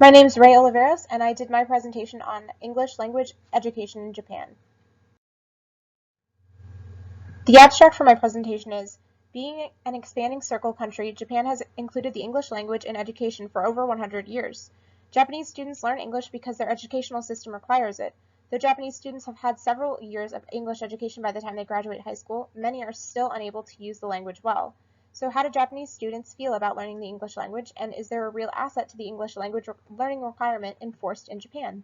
My name is Oliveras, and I did my presentation on English language education in Japan. The abstract for my presentation is, being an expanding circle country, Japan has included the English language in education for over 100 years. Japanese students learn English because their educational system requires it. Though Japanese students have had several years of English education by the time they graduate high school, many are still unable to use the language well. So how do Japanese students feel about learning the English language, and is there a real asset to the English language learning requirement enforced in Japan?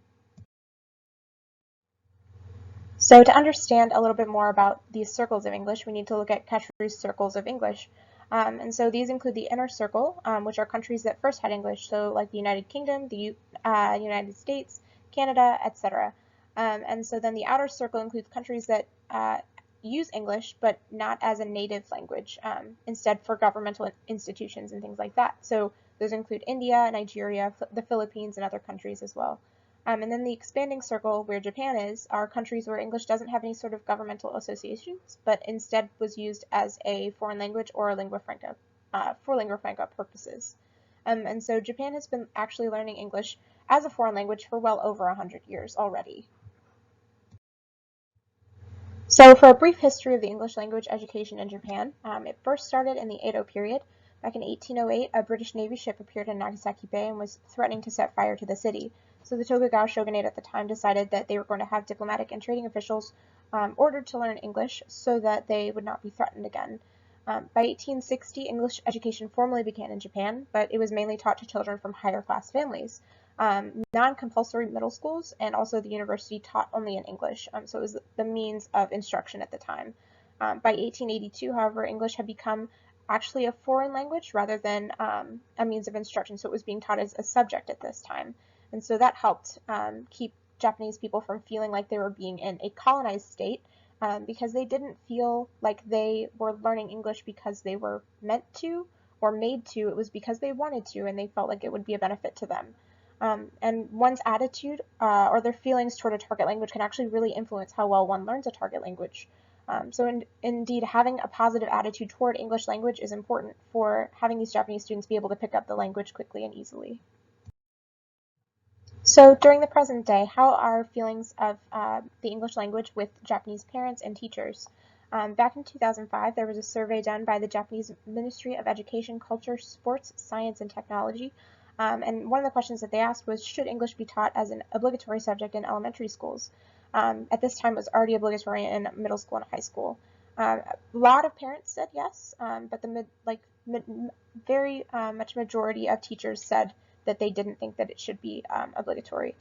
So to understand a little bit more about these circles of English, we need to look at Kashru's circles of English. And so these include the inner circle, which are countries that first had English, so like the United Kingdom, the United States, Canada, etc. And so then the outer circle includes countries that use English, but not as a native language, instead for governmental institutions and things like that. So those include India, Nigeria, the Philippines, and other countries as well. And then the expanding circle, where Japan is, are countries where English doesn't have any sort of governmental associations, but instead was used as a foreign language or a lingua franca for lingua franca purposes. And so Japan has been actually learning English as a foreign language for well over 100 years already. So for a brief history of the English language education in Japan, it first started in the Edo period. Back in 1808, a British Navy ship appeared in Nagasaki Bay and was threatening to set fire to the city. So the Tokugawa shogunate at the time decided that they were going to have diplomatic and trading officials ordered to learn English so that they would not be threatened again. By 1860, English education formally began in Japan, but it was mainly taught to children from higher class families. Non-compulsory middle schools and also the university taught only in English, so it was the means of instruction at the time. By 1882, however, English had become actually a foreign language rather than a means of instruction, so it was being taught as a subject at this time. And so that helped keep Japanese people from feeling like they were being in a colonized state, because they didn't feel like they were learning English because they were meant to or made to. It was because they wanted to, and they felt like it would be a benefit to them. And one's attitude or their feelings toward a target language can actually really influence how well one learns a target language. So indeed, having a positive attitude toward English language is important for having these Japanese students be able to pick up the language quickly and easily. So during the present day, how are feelings of the English language with Japanese parents and teachers? Back in 2005, there was a survey done by the Japanese Ministry of Education, Culture, Sports, Science, and Technology. And one of the questions that they asked was, should English be taught as an obligatory subject in elementary schools? At this time, it was already obligatory in middle school and high school. A lot of parents said yes, but the very much majority of teachers said that they didn't think that it should be obligatory.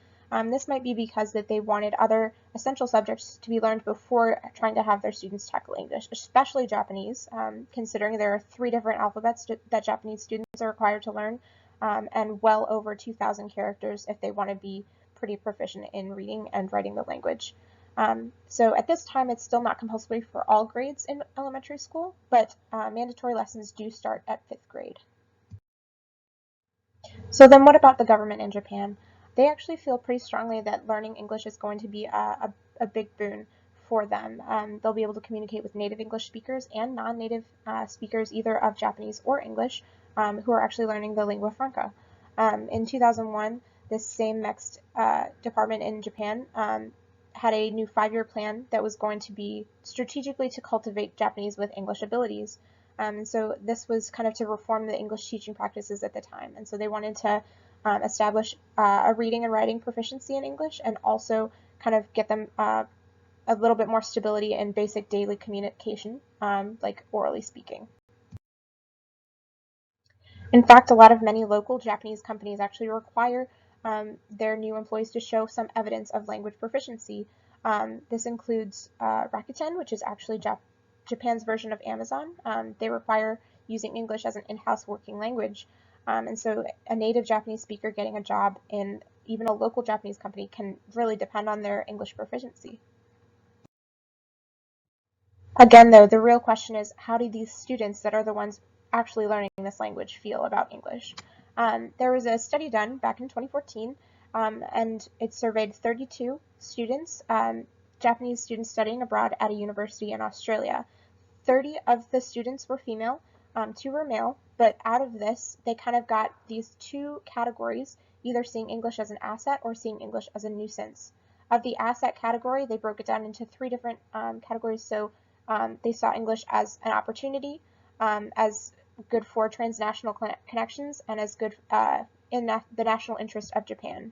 This might be because that they wanted other essential subjects to be learned before trying to have their students tackle English, especially Japanese, considering there are 3 different alphabets that Japanese students are required to learn, and well over 2,000 characters if they want to be pretty proficient in reading and writing the language. So at this time, it's still not compulsory for all grades in elementary school, but mandatory lessons do start at 5th grade. So then what about the government in Japan? They actually feel pretty strongly that learning English is going to be a big boon for them. They'll be able to communicate with native English speakers and non-native speakers either of Japanese or English who are actually learning the lingua franca. In 2001, this same next department in Japan had a new 5-year plan that was going to be strategically to cultivate Japanese with English abilities. So this was kind of to reform the English teaching practices at the time. And so they wanted to establish a reading and writing proficiency in English and also kind of get them a little bit more stability in basic daily communication, like orally speaking. In fact, a lot of many local Japanese companies actually require their new employees to show some evidence of language proficiency. This includes Rakuten, which is actually Japan's version of Amazon. They require using English as an in-house working language. And so a native Japanese speaker getting a job in even a local Japanese company can really depend on their English proficiency. Again, though, the real question is, how do these students that are the ones actually learning this language feel about English? There was a study done back in 2014, and it surveyed 32 students, Japanese students studying abroad at a university in Australia. 30 of the students were female, 2 were male, But out of this, they kind of got these two categories, either seeing English as an asset or seeing English as a nuisance. Of the asset category, they broke it down into three different categories. So they saw English as an opportunity, as good for transnational connections, and as good in the national interest of Japan.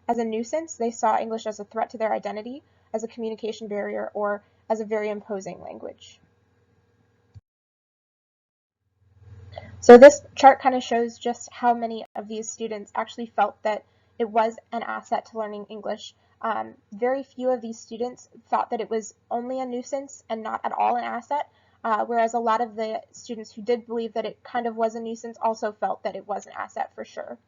As a nuisance, they saw English as a threat to their identity, as a communication barrier, or as a very imposing language. So this chart kind of shows just how many of these students actually felt that it was an asset to learning English. Very few of these students thought that it was only a nuisance and not at all an asset, whereas a lot of the students who did believe that it kind of was a nuisance also felt that it was an asset for sure.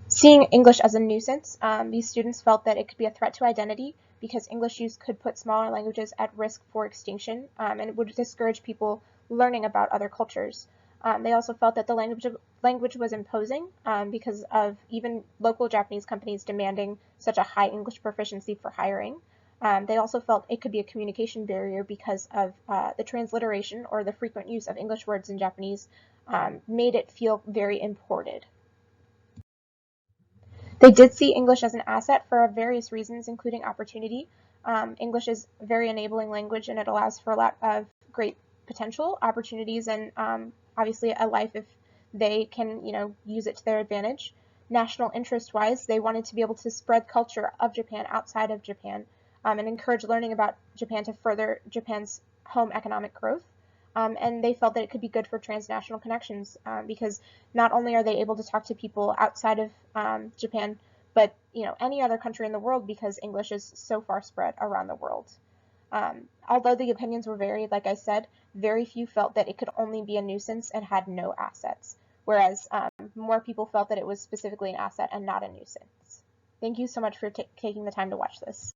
Seeing English as a nuisance, these students felt that it could be a threat to identity because English use could put smaller languages at risk for extinction, and it would discourage people learning about other cultures. They also felt that the language was imposing because of even local Japanese companies demanding such a high English proficiency for hiring. They also felt it could be a communication barrier because of the transliteration or the frequent use of English words in Japanese made it feel very imported. They did see English as an asset for various reasons, including opportunity. English is a very enabling language, and it allows for a lot of great potential opportunities and obviously a life if they can, use it to their advantage. National interest-wise, they wanted to be able to spread culture of Japan outside of Japan and encourage learning about Japan to further Japan's home economic growth. And they felt that it could be good for transnational connections because not only are they able to talk to people outside of Japan, but any other country in the world because English is so far spread around the world. Although the opinions were varied, like I said, very few felt that it could only be a nuisance and had no assets, whereas more people felt that it was specifically an asset and not a nuisance. Thank you so much for taking the time to watch this.